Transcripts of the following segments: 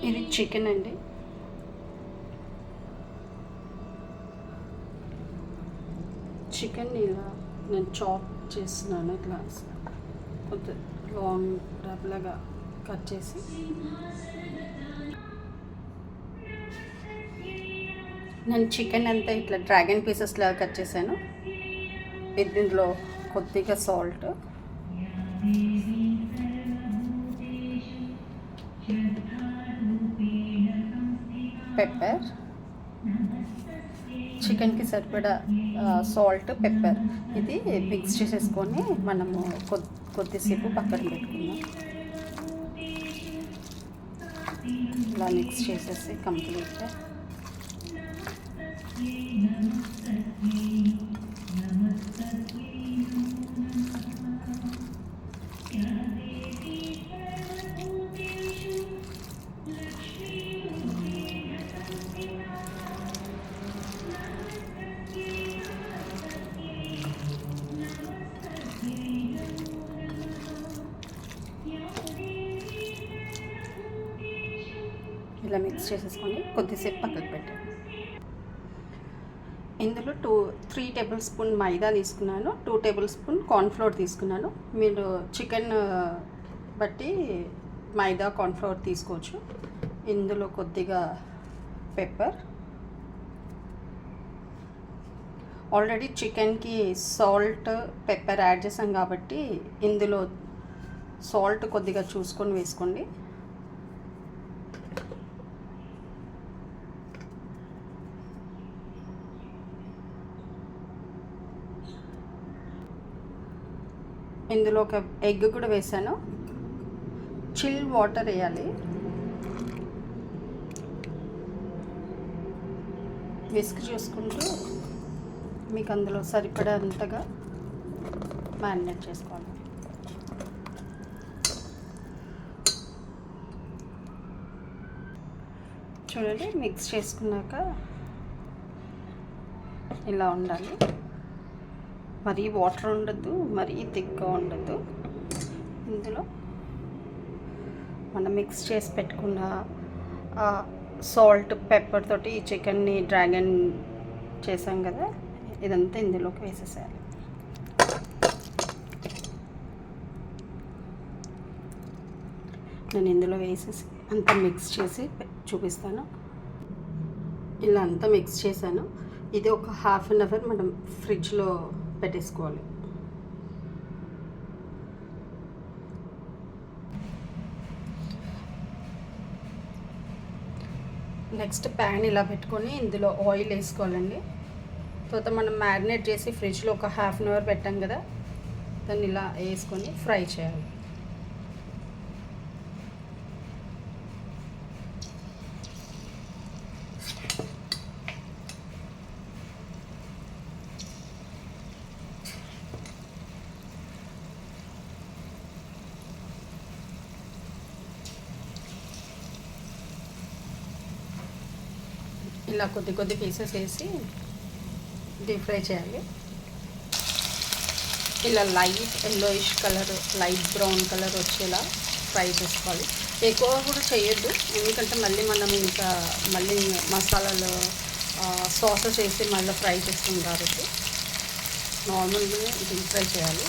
ఇది చికెన్ అండి. చికెన్ ఇలా నేను చాప్ చేస్తున్నాను. ఇట్లా కొంచెం లాంగ్ ర్యాప్లాగా కట్ చేసి నేను చికెన్ అంతా ఇట్లా డ్రాగన్ పీసెస్ లాగా కట్ చేశాను. దీంట్లో కొద్దిగా సాల్ట్, పెప్పర్, చికెన్కి సరిపడా సాల్ట్, పెప్పర్ ఇది మిక్స్ చేసేసుకొని మనము కొద్దిసేపు పక్కన పెట్టుకుందాం. ఇలా మిక్స్ చేసేసి కంప్లీట్గా ఇలా మిక్స్ చేసేసుకొని కొద్దిసేపు పక్కకు పెట్టాను. ఇందులో 3 టేబుల్ స్పూన్ మైదా తీసుకున్నాను, 2 టేబుల్ స్పూన్ కార్న్ఫ్లోర్ తీసుకున్నాను. మీరు చికెన్ బట్టి మైదా కార్న్ఫ్లోర్ తీసుకోవచ్చు. ఇందులో కొద్దిగా పెప్పర్, ఆల్రెడీ చికెన్కి సాల్ట్ పెప్పర్ యాడ్ చేసాం కాబట్టి ఇందులో సాల్ట్ కొద్దిగా చూసుకొని వేసుకోండి. ఇందులో ఒక ఎగ్ కూడా వేసాను. చిల్ వాటర్ వేయాలి. విస్క్ చూసుకుంటూ మీకు అందులో సరిపడేంతగా మ్యారినేట్ చేసుకోవాలి. చూడండి, మిక్స్ చేసుకున్నాక ఇలా ఉండాలి. మరీ వాటర్ ఉండద్దు, మరీ థిక్గా ఉండద్దు. ఇందులో మనం మిక్స్ చేసి పెట్టుకున్న సాల్ట్ పెప్పర్ తోటి ఈ చికెన్ని డ్రాగన్ చేసాం కదా, ఇదంతా ఇందులోకి వేసేసేయాలి. నేను ఇందులో వేసేసి అంతా మిక్స్ చేసి చూపిస్తాను. ఇలా అంతా మిక్స్ చేశాను. ఇది ఒక హాఫ్ అన్ అవర్ మనం ఫ్రిడ్జ్లో పెట్టేసుకోవాలి. నెక్స్ట్ ప్యాన్ ఇలా పెట్టుకొని ఇందులో ఆయిల్ వేసుకోవాలండి. తర్వాత మనం మ్యారినేట్ చేసి ఫ్రిడ్జ్లో ఒక హాఫ్ అన్ అవర్ పెట్టాం కదా, దాన్ని ఇలా వేసుకొని ఫ్రై చేయాలి. ఇలా కొద్ది పీసెస్ వేసి డీప్ ఫ్రై చేయాలి. ఇలా light yellowish colour, light brown colour వచ్చేలా ఫ్రై చేసుకోవాలి. ఎక్కువ కూడా చేయొద్దు, ఎందుకంటే మనం ఇంకా మసాలాలు సాసెస్ వేసి మళ్ళీ ఫ్రై చేస్తాం కాబట్టి నార్మల్గానే డీప్ ఫ్రై చేయాలి.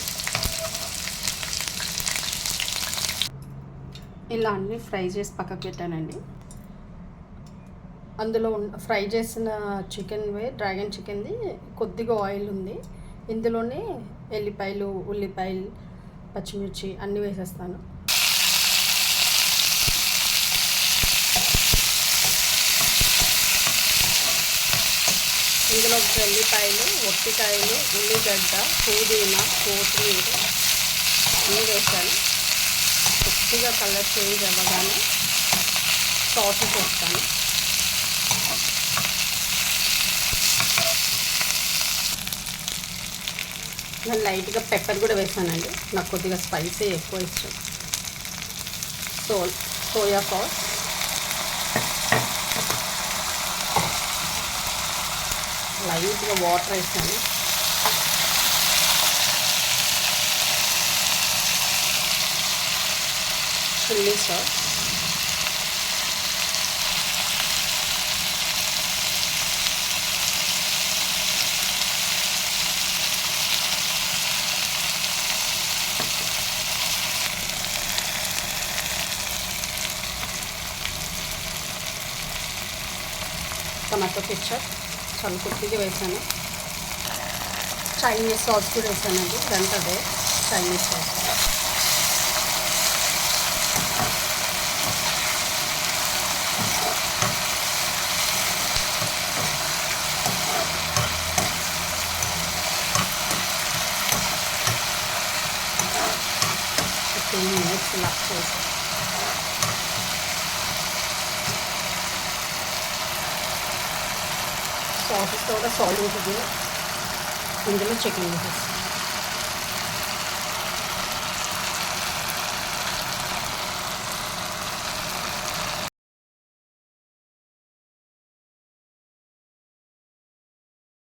ఇలా అన్నీ ఫ్రై చేసి పక్కకు పెట్టానండి. అందులో ఫ్రై చేసిన డ్రాగన్ చికెన్ది కొద్దిగా ఆయిల్ ఉంది. ఇందులోనే ఎల్లిపాయలు, ఉల్లిపాయలు, పచ్చిమిర్చి అన్నీ వేసేస్తాను. ఇందులో ఎల్లిపాయలు, ఒట్టికాయలు, ఉల్లిగడ్డ, పుదీనా, కొత్తిమీర అన్నీ వేసాను. కొద్దిగా కలర్ చేంజ్ అవ్వగానే సాస్ వేస్తాను. నేను లైట్గా పెప్పర్ కూడా వేసానండి, నాకు కొద్దిగా స్పైసీ ఎక్కువ ఇష్టం. సోయా సాస్, లైట్గా వాటర్ వేసాను. చిల్లీ సాస్, టమాటో కెచప్ చాలా కొద్దిగా వేసాను. చైనీస్ సాస్ కూడా వేసానండి, ఇదంతా అదే చైనీస్ సాస్. మినిట్స్ ఇలా చేసి సాసెస్ కూడా సాల్ట్ ఉంటుంది ఇందులో చికెన్ వేసేసి